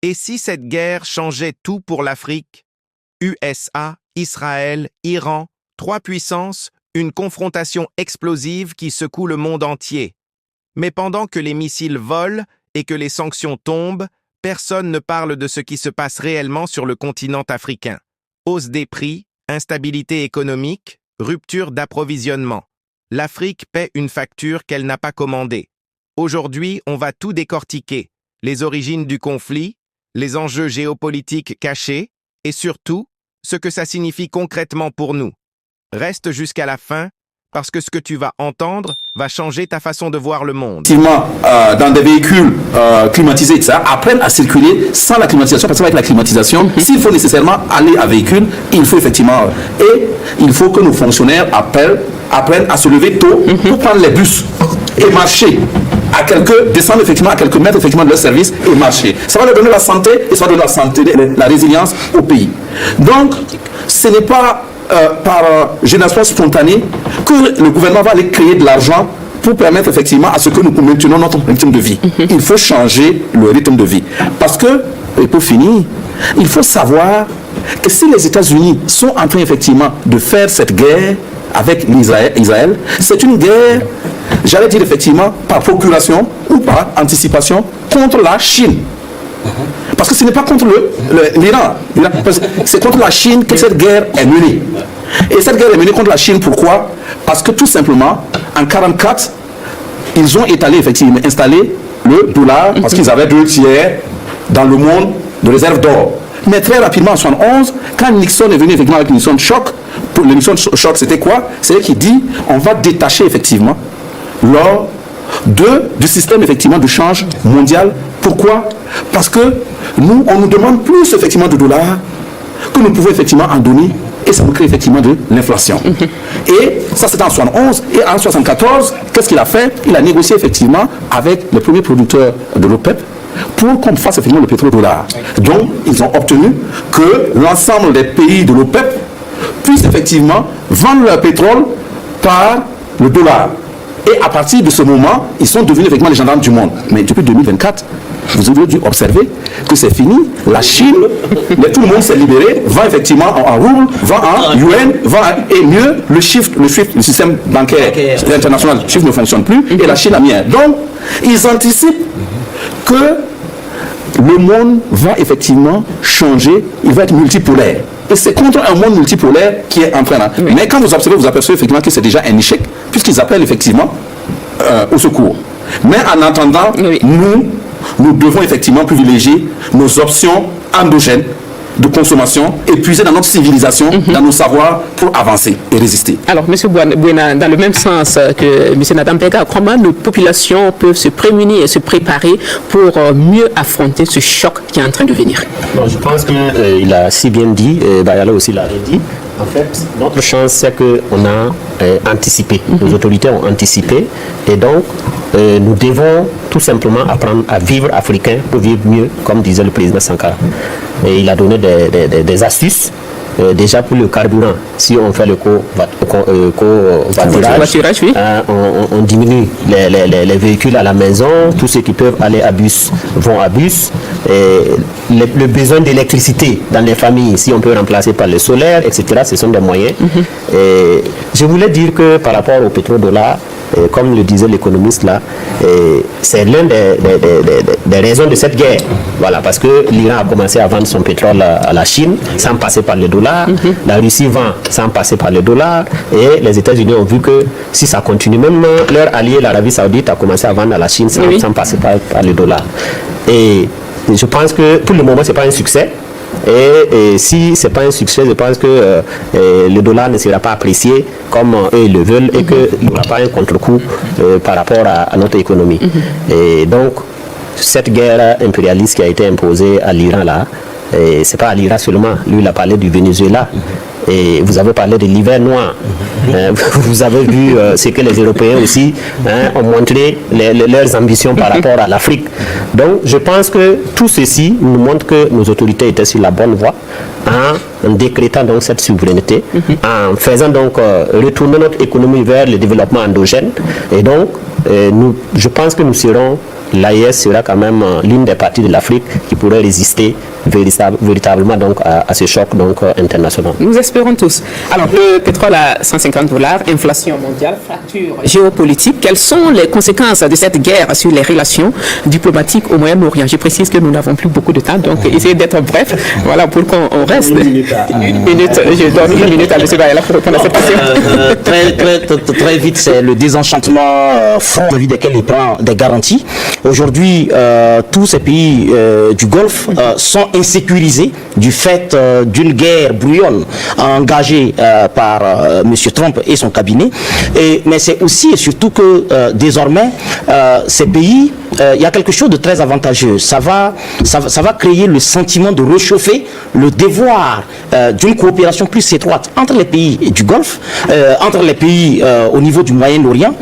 Et si cette guerre changeait tout pour l'Afrique? USA, Israël, Iran, 3 puissances, une confrontation explosive qui secoue le monde entier. Mais pendant que les missiles volent et que les sanctions tombent, personne ne parle de ce qui se passe réellement sur le continent africain. Hausse des prix, instabilité économique, rupture d'approvisionnement. L'Afrique paie une facture qu'elle n'a pas commandée. Aujourd'hui, on va tout décortiquer. Les origines du conflit, les enjeux géopolitiques cachés et surtout, ce que ça signifie concrètement pour nous. Reste jusqu'à la fin, parce que ce que tu vas entendre va changer ta façon de voir le monde. Effectivement, dans des véhicules climatisés, etc., apprennent à circuler sans la climatisation, parce qu'avec la climatisation, s'il faut nécessairement aller à véhicule, il faut effectivement... Et il faut que nos fonctionnaires apprennent à se lever tôt pour prendre les bus et marcher. Descendre effectivement à quelques mètres effectivement de leur service et marcher. Ça va leur donner la santé et ça va donner la santé, la résilience au pays. Donc, ce n'est pas par génération spontanée que le gouvernement va aller créer de l'argent pour permettre effectivement à ce que nous maintenons notre rythme de vie. Il faut changer le rythme de vie. Parce que, et pour finir, il faut savoir que si les États-Unis sont en train effectivement de faire cette guerre avec Israël, c'est une guerre, j'allais dire effectivement, par procuration ou par anticipation contre la Chine. Parce que ce n'est pas contre l'Iran, c'est contre la Chine que cette guerre est menée. Et cette guerre est menée contre la Chine, pourquoi? Parce que tout simplement, en 1944, ils ont installé le dollar, parce qu'ils avaient 2 tiers dans le monde de réserve d'or. Mais très rapidement, en 1971, quand Nixon est venu effectivement avec Nixon Shock, le Nixon Shock, c'était quoi? C'est qu'il dit, on va détacher effectivement l'or du système effectivement de change mondial. Pourquoi? Parce que nous, on nous demande plus effectivement de dollars que nous pouvons effectivement en donner et ça nous crée effectivement de l'inflation. Et ça c'était en 1971 et en 1974, qu'est-ce qu'il a fait? Il a négocié effectivement avec les premiers producteurs de l'OPEP pour qu'on fasse effectivement le pétrodollar. Donc, ils ont obtenu que l'ensemble des pays de l'OPEP puissent effectivement vendre leur pétrole par le dollar. Et à partir de ce moment, ils sont devenus effectivement les gendarmes du monde. Mais depuis 2024, vous avez dû observer que c'est fini. La Chine, tout le monde s'est libéré, va effectivement en rouble, va en yuan, et mieux, le système bancaire international, le SWIFT ne fonctionne plus, et la Chine a mis un. Donc, ils anticipent que le monde va effectivement changer, il va être multipolaire. Et c'est contre un monde multipolaire qui est en train là. Oui. Mais quand vous observez, vous apercevez effectivement que c'est déjà un échec, puisqu'ils appellent effectivement au secours. Mais en attendant, nous devons effectivement privilégier nos options endogènes de consommation, et puiser dans notre civilisation, dans nos savoirs pour avancer et résister. Alors, M. Bouena, dans le même sens que M. Nathan Pega, comment nos populations peuvent se prémunir et se préparer pour mieux affronter ce choc qui est en train de venir? Bon, je pense qu'il a si bien dit, Bayala aussi l'a dit. En fait, notre chance, c'est qu'on a anticipé. Nos autorités ont anticipé. Et donc, nous devons tout simplement apprendre à vivre africain pour vivre mieux, comme disait le président Sankara. Et il a donné des astuces. Déjà pour le carburant, si on fait le covoiturage, on diminue les véhicules à la maison, tous ceux qui peuvent aller à bus vont à bus. Et le besoin d'électricité dans les familles, si on peut remplacer par le solaire, etc., ce sont des moyens. Et je voulais dire que par rapport au pétrodollar, comme le disait l'économiste là, c'est l'une des raisons de cette guerre. Voilà, parce que l'Iran a commencé à vendre son pétrole à la Chine sans passer par le dollar. La Russie vend sans passer par le dollar. Et les États-Unis ont vu que si ça continue, même leur allié, l'Arabie Saoudite, a commencé à vendre à la Chine sans passer par le dollar. Et je pense que pour le moment, ce n'est pas un succès. Et si ce n'est pas un succès, je pense que le dollar ne sera pas apprécié comme eux ils le veulent et qu'il n'y aura pas un contre-coup par rapport à notre économie. Et donc, cette guerre impérialiste qui a été imposée à l'Iran là, ce n'est pas à l'Iran seulement. Lui, il a parlé du Venezuela. Et vous avez parlé de l'hiver noir. Vous avez vu ce que les Européens aussi ont montré leurs ambitions par rapport à l'Afrique. Donc, je pense que tout ceci nous montre que nos autorités étaient sur la bonne voie en décrétant donc cette souveraineté, en faisant donc retourner notre économie vers le développement endogène. Et donc, je pense que nous serons l'AES sera quand même l'une des parties de l'Afrique qui pourrait résister véritablement donc à ce choc donc international. Nous espérons tous. Alors, le pétrole à $150, inflation mondiale, fracture géopolitique. Quelles sont les conséquences de cette guerre sur les relations diplomatiques au Moyen-Orient? Je précise que nous n'avons plus beaucoup de temps, donc essayez d'être bref. Voilà, pour qu'on reste. Une minute. Je donne 1 minute à M. Bayala pour répondre à cette question. Très vite, c'est le désenchantement franc vis-à-vis desquels il prend des garanties. Aujourd'hui, tous ces pays du Golfe sont insécurisés du fait d'une guerre brouillonne engagée par M. Trump et son cabinet. Mais c'est aussi et surtout que désormais, ces pays, il y a quelque chose de très avantageux. Ça va créer le sentiment de réchauffer le devoir d'une coopération plus étroite entre les pays du Golfe, entre les pays au niveau du Moyen-Orient,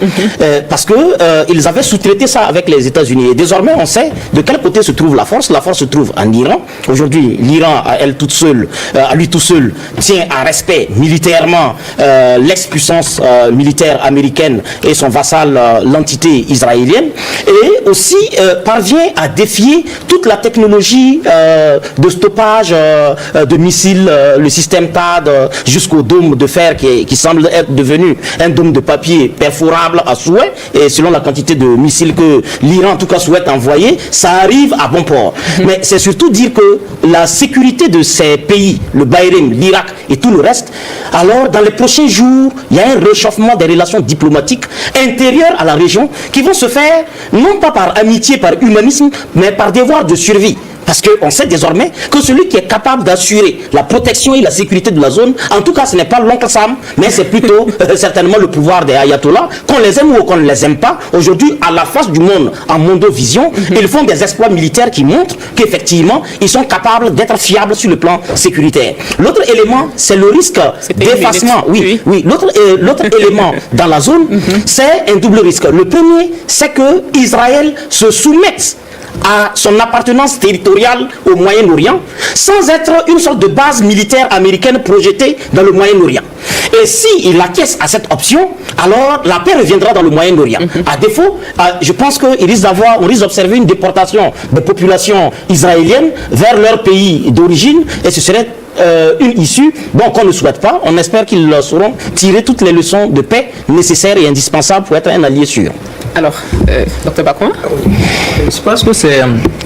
parce que ils avaient sous-traité ça avec les États-Unis. Et désormais, on sait de quel côté se trouve la force. La force se trouve en Iran. Aujourd'hui, l'Iran, à lui tout seul, tient à respect militairement l'ex-puissance militaire américaine et son vassal, l'entité israélienne, et aussi parvient à défier toute la technologie de stoppage de missiles, le système THAAD jusqu'au dôme de fer qui semble être devenu un dôme de papier perforable à souhait, et selon la quantité de missiles que l'Iran en tout cas souhaite envoyer, ça arrive à bon port. Mais c'est surtout dire que la sécurité de ces pays, le Bahreïn, l'Irak et tout le reste, alors dans les prochains jours, il y a un réchauffement des relations diplomatiques intérieures à la région qui vont se faire non pas par amitié, par humanisme, mais par devoir de survie. Parce qu'on sait désormais que celui qui est capable d'assurer la protection et la sécurité de la zone, en tout cas ce n'est pas l'oncle Sam, mais c'est plutôt certainement le pouvoir des ayatollahs, qu'on les aime ou qu'on ne les aime pas. Aujourd'hui, à la face du monde, en mondovision, ils font des exploits militaires qui montrent qu'effectivement, ils sont capables d'être fiables sur le plan sécuritaire. L'autre élément, c'est le risque d'effacement. Oui. L'autre élément dans la zone, c'est un double risque. Le premier, c'est que Israël se soumette à son appartenance territoriale au Moyen-Orient, sans être une sorte de base militaire américaine projetée dans le Moyen-Orient. Et s'il acquiesce à cette option, alors la paix reviendra dans le Moyen-Orient. À défaut, je pense qu'on risque d'observer une déportation de populations israéliennes vers leur pays d'origine, et ce serait une issue qu'on ne souhaite pas. On espère qu'ils sauront tirer toutes les leçons de paix nécessaires et indispensables pour être un allié sûr. Alors, Dr Bacouan? Je pense que c'est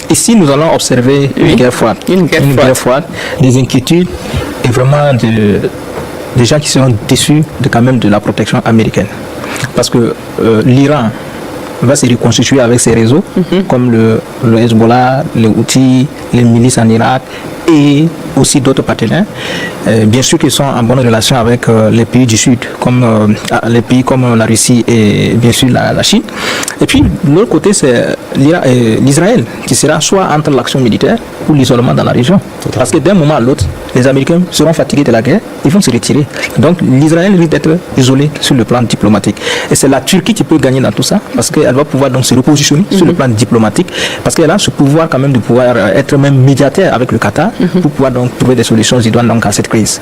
ici nous allons observer une guerre froide. Une guerre froide, des inquiétudes et vraiment des gens qui seront déçus quand même de la protection américaine. Parce que l'Iran va se reconstituer avec ses réseaux, comme le Hezbollah, les Houthis, les milices en Irak et aussi d'autres partenaires. Bien sûr qu'ils sont en bonne relation avec les pays du Sud, comme les pays comme la Russie et bien sûr la Chine. Et puis, de l'autre côté, c'est l'Israël qui sera soit entre l'action militaire ou l'isolement dans la région. Parce que d'un moment à l'autre, les Américains seront fatigués de la guerre, ils vont se retirer. Donc, l'Israël risque d'être isolé sur le plan diplomatique. Et c'est la Turquie qui peut gagner dans tout ça, parce qu'elle va pouvoir donc se repositionner sur le plan diplomatique, parce qu'elle a ce pouvoir quand même de pouvoir être même médiateur avec le Qatar, pour pouvoir donc trouver des solutions idoines donc à cette crise.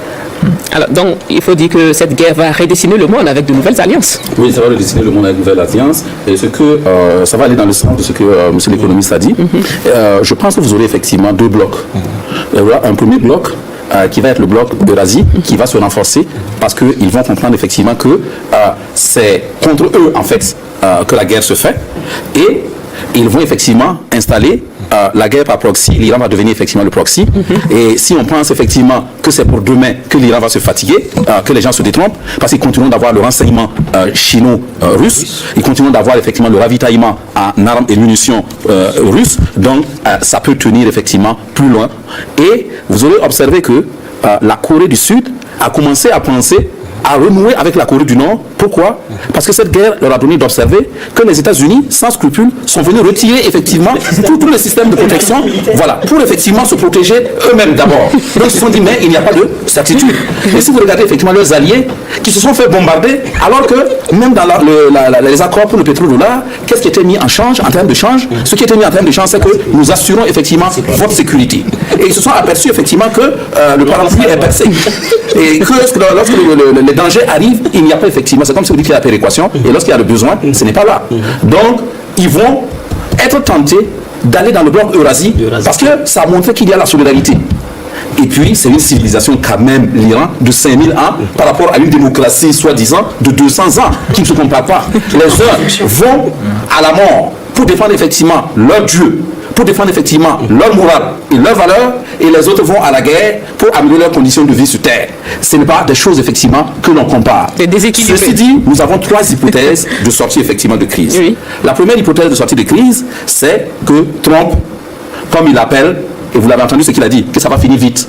Alors, donc, il faut dire que cette guerre va redessiner le monde avec de nouvelles alliances. Oui, ça va redessiner le monde avec de nouvelles alliances, et ça va aller dans le sens de ce que monsieur l'économiste a dit. Je pense que vous aurez effectivement deux blocs. Il y aura un premier bloc qui va être le bloc d'Eurasie, qui va se renforcer parce qu'ils vont comprendre effectivement que c'est contre eux en fait que la guerre se fait, et ils vont effectivement installer la guerre par proxy. L'Iran va devenir effectivement le proxy. Et si on pense effectivement que c'est pour demain que l'Iran va se fatiguer, que les gens se détrompent, parce qu'ils continueront d'avoir le renseignement chino-russe, ils continueront d'avoir effectivement le ravitaillement en armes et munitions russes, donc ça peut tenir effectivement plus loin. Et vous aurez observé que la Corée du Sud a commencé à penser à renouer avec la Corée du Nord. Pourquoi? Parce que cette guerre leur a donné d'observer que les États-Unis, sans scrupule, sont venus retirer effectivement tout le système de protection, voilà, pour effectivement se protéger eux-mêmes d'abord. Donc ils se sont dit, mais il n'y a pas de certitude. Et si vous regardez effectivement leurs alliés qui se sont fait bombarder, alors que même dans les accords pour le pétrodollar, qu'est-ce qui était mis en change, en termes de change? Ce qui était mis en termes de change, c'est que nous assurons effectivement votre sécurité. Et ils se sont aperçus effectivement que le parapluie est percé. Et que lorsque les dangers arrivent, il n'y a pas effectivement, c'est comme si vous dites qu'il y a la péréquation, et lorsqu'il y a le besoin, ce n'est pas là. Donc, ils vont être tenté d'aller dans le bloc Eurasie parce que ça a montré qu'il y a la solidarité. Et puis, c'est une civilisation quand même, l'Iran, de 5000 ans par rapport à une démocratie soi-disant de 200 ans qui ne se compare pas. Les uns vont à la mort pour défendre effectivement leur Dieu, pour défendre effectivement leur morale et leurs valeurs, et les autres vont à la guerre pour améliorer leurs conditions de vie sur Terre. Ce n'est pas des choses effectivement que l'on compare. Ceci dit, nous avons 3 hypothèses de sortie effectivement de crise. Oui. La première hypothèse de sortie de crise, c'est que Trump, comme il l'appelle, et vous l'avez entendu ce qu'il a dit, que ça va finir vite.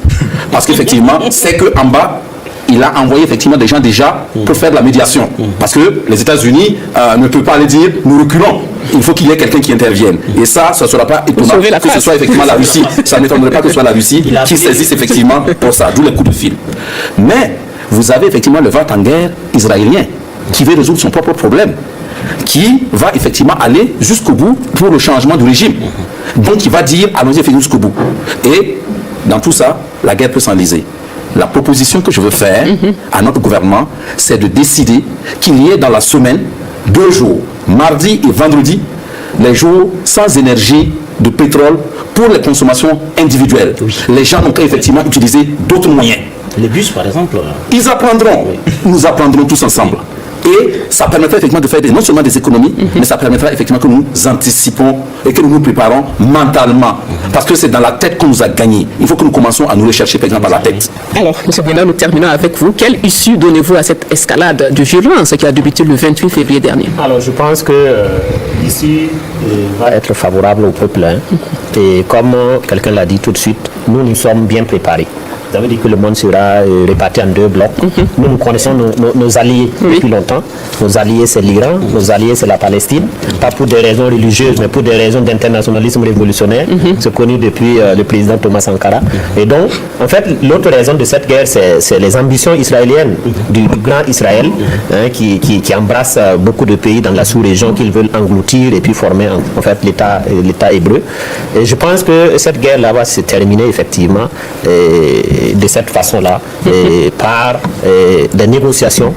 Parce qu'effectivement, c'est qu'en bas, il a envoyé effectivement des gens déjà pour faire de la médiation. Parce que les États-Unis ne peuvent pas aller dire nous reculons. Il faut qu'il y ait quelqu'un qui intervienne. Et ça ne sera pas étonnant que ce soit effectivement la Russie. Ça n'étonnerait pas que ce soit la Russie qui saisisse effectivement pour ça, d'où les coups de fil. Mais vous avez effectivement le va-t-en-guerre israélien qui veut résoudre son propre problème, qui va effectivement aller jusqu'au bout pour le changement du régime. Donc il va dire allons-y jusqu'au bout. Et dans tout ça, la guerre peut s'enliser. La proposition que je veux faire à notre gouvernement, c'est de décider qu'il y ait dans la semaine 2 jours, mardi et vendredi, les jours sans énergie de pétrole pour les consommations individuelles. Oui. Les gens n'ont qu'à effectivement utiliser d'autres moyens. Les bus, par exemple. Ils apprendront. Oui. Nous apprendrons tous ensemble. Et ça permettra effectivement de faire non seulement des économies, mais ça permettra effectivement que nous anticipons et que nous nous préparons mentalement. Parce que c'est dans la tête qu'on nous a gagné. Il faut que nous commencions à nous rechercher, par exemple, à la tête. Alors, M. Bouina, nous terminons avec vous. Quelle issue donnez-vous à cette escalade de violence qui a débuté le 28 février dernier? Alors, je pense que l'issue va être favorable au peuple. Et comme quelqu'un l'a dit tout de suite, nous sommes bien préparés. Ça veut dire que le monde sera réparti en 2 blocs. Nous connaissons nos alliés depuis longtemps. Nos alliés, c'est l'Iran. Nos alliés, c'est la Palestine. Pas pour des raisons religieuses, mais pour des raisons d'internationalisme révolutionnaire. C'est connu depuis le président Thomas Sankara. Et donc, en fait, l'autre raison de cette guerre, c'est les ambitions israéliennes du grand Israël, qui embrasse beaucoup de pays dans la sous-région qu'ils veulent engloutir et puis former en fait l'État hébreu. Et je pense que cette guerre-là va se terminer effectivement de cette façon-là, par des négociations,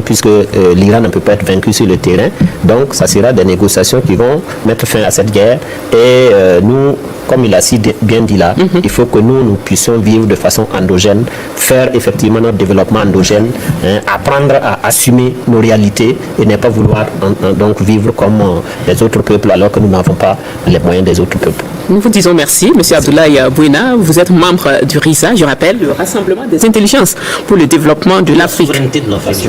puisque l'Iran ne peut pas être vaincu sur le terrain. Donc, ça sera des négociations qui vont mettre fin à cette guerre. Et nous, comme il a si bien dit là, il faut que nous puissions vivre de façon endogène, faire effectivement notre développement endogène, apprendre à assumer nos réalités et ne pas vouloir donc vivre comme les autres peuples alors que nous n'avons pas les moyens des autres peuples. Nous vous disons merci, M. Abdoulaye Bouina. Vous êtes membre du RISA, je rappelle, le Rassemblement des intelligences pour le développement de l'Afrique.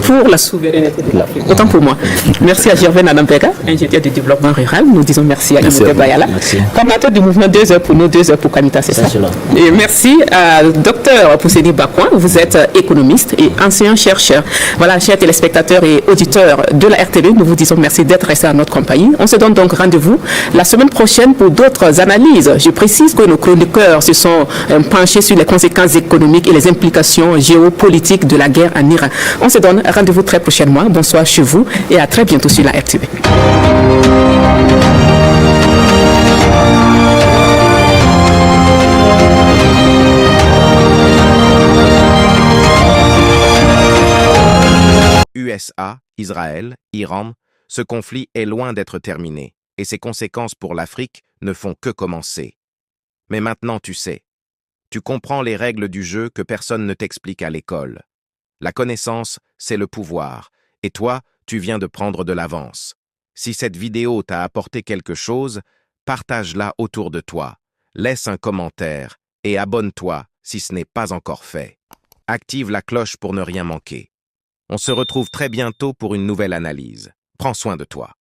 Pour la souveraineté de l'Afrique. Autant pour moi. Merci à Gervais Nanampeka, ingénieur du développement rural. Nous disons merci à Imouté Bayala, coordinateur du mouvement 2 heures pour nous, 2 heures pour Kamita, c'est ça. Et merci à Dr Pousseni Bakouan. Vous êtes économiste et enseignant-chercheur. Voilà, chers téléspectateurs et auditeurs de la RTV, nous vous disons merci d'être restés à notre compagnie. On se donne donc rendez-vous la semaine prochaine pour d'autres analyses. Je précise que nos chroniqueurs se sont penchés sur les conséquences économiques et les implications géopolitiques de la guerre en Iran. On se donne rendez-vous très prochainement. Bonsoir chez vous et à très bientôt sur la RTV. USA, Israël, Iran, ce conflit est loin d'être terminé, et ses conséquences pour l'Afrique ne font que commencer. Mais maintenant tu sais. Tu comprends les règles du jeu que personne ne t'explique à l'école. La connaissance, c'est le pouvoir, et toi, tu viens de prendre de l'avance. Si cette vidéo t'a apporté quelque chose, partage-la autour de toi, laisse un commentaire et abonne-toi si ce n'est pas encore fait. Active la cloche pour ne rien manquer. On se retrouve très bientôt pour une nouvelle analyse. Prends soin de toi.